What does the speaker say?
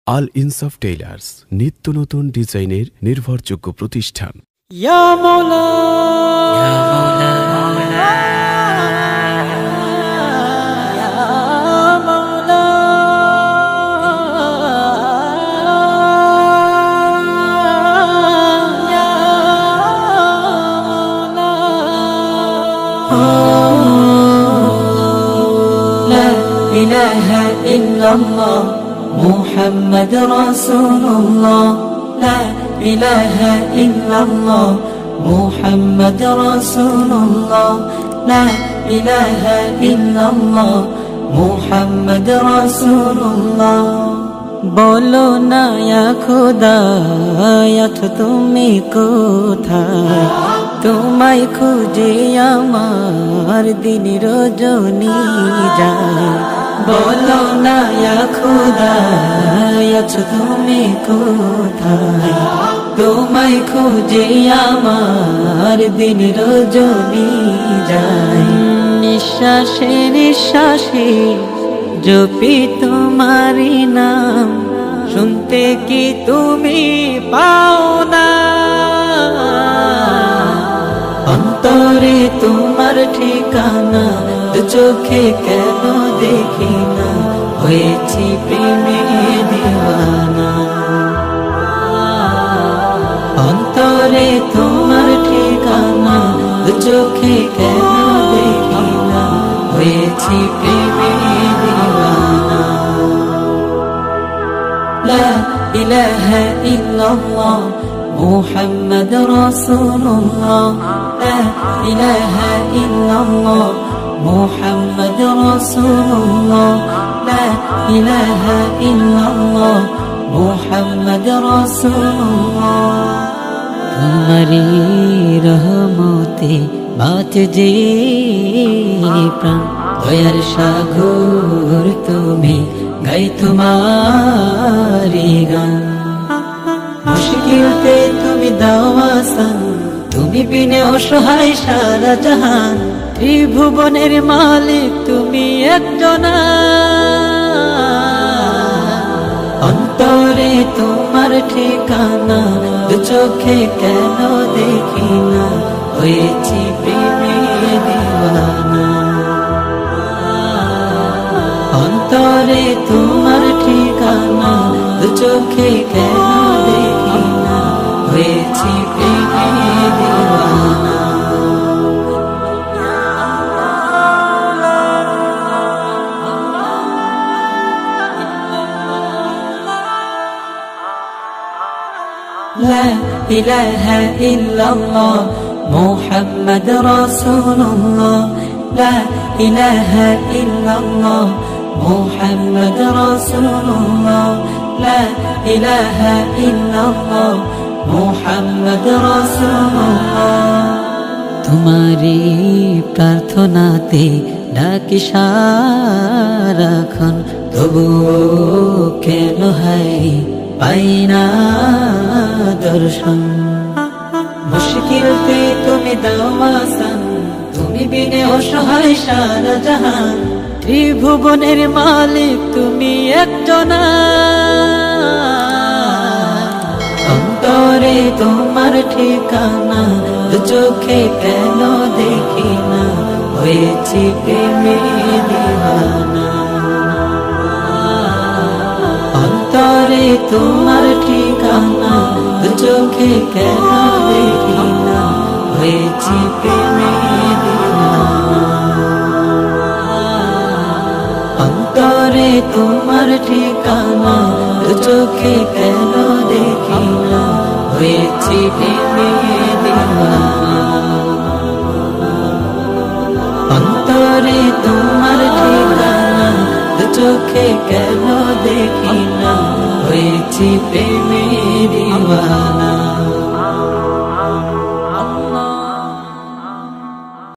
আল ইনসাফ টেইলার্স, নিত্য নতুন ডিজাইনের নির্ভরযোগ্য প্রতিষ্ঠান। ইয়া মাওলা ইয়া মাওলা ইয়া মাওলা লা ইলাহা ইল্লাল্লাহ মুহাম্মদ রাসূলুল্লাহ লা ইলাহা ইল্লাল্লাহ মুহাম্মদ রাসূলুল্লাহ লা ইলাহা ইল্লাল্লাহ মুহাম্মদ রাসূলুল্লাহ। বলো না ইয়া খোদা আছো তুমি কোথায়, তোমায় খুঁজে আমার দিন রজনী যায়। বলো না ইয়া খোদা আছো তুমি কোথায়, তোমায় খুঁজে আমার দিন রজনী যায়। নিঃশ্বাসে নিঃশ্বাসে জপি তোমারি নাম, শুনতে কি তুমি পাও না? অন্তরে তোমার ঠিকানা, চোখে কেন দেখি না, হয়েছি প্রেমে দিওয়ানা। অন্তরে তোমার ঠিকানা, চোখে কেন দেখি না, হয়েছি প্রেমে দিওয়ানা। লা ইলাহা ইল্লাল্লাহ মুহাম্মদ রাসূলুল্লাহ লা ইলাহা ইল্লাল্লাহ মুহাম্মদ রাসূলুল্লাহ লা ইলাহা ইল্লাল্লাহ মুহাম্মদ রাসূলুল্লাহ। তোমারি রহমতে বাঁচে যে প্রাণ, দয়ার সাগর তুমি, গাই তোমারি গান। মুশকিলতে তুমি দাও আসান, তুমি বিনে অসহায় সারা জাহান। ত্রিভুবনের মালিক তুমি একজনা, অন্তরে তোমার ঠিকানা, চোখে কেন দেখি না, হয়েছি প্রেমে দিওয়ানা। অন্তরে তোমার ঠিকানা, চোখে কেন দেখি না, হয়েছি প্রেমে দিওয়ানা। لا إله إلا الله محمد رسول الله لا إله إلا الله محمد رسول الله لا إله إلا الله محمد رسول الله। তোমারি প্রার্থনাতে ডাকি সারাক্ষণ, তবু কেন হয় পাই না দর্শন। মুশকিলতে তুমি দাও আসান, তুমি বিনে অসহায় সারা জাহান। ত্রিভুবনের মালিক তুমি একজনা, অন্তরে তোমার ঠিকানা, চোখে কেন দেখি না, হয়েছি প্রেমে দিওয়ানা। অন্তরে তোমার ঠিকানা, চোখে কেন দেখি না, হয়েছি প্রেমে দিওয়ানা। অন্তরে তোমার ঠিকানা, চোখে কেন দেখি না, হয়েছি প্রেমে দিওয়ানা। অন্তরে তোমার ঠিকানা, চোখে কেন দেখি না, হয়েছি প্রেমে দিওয়ানা।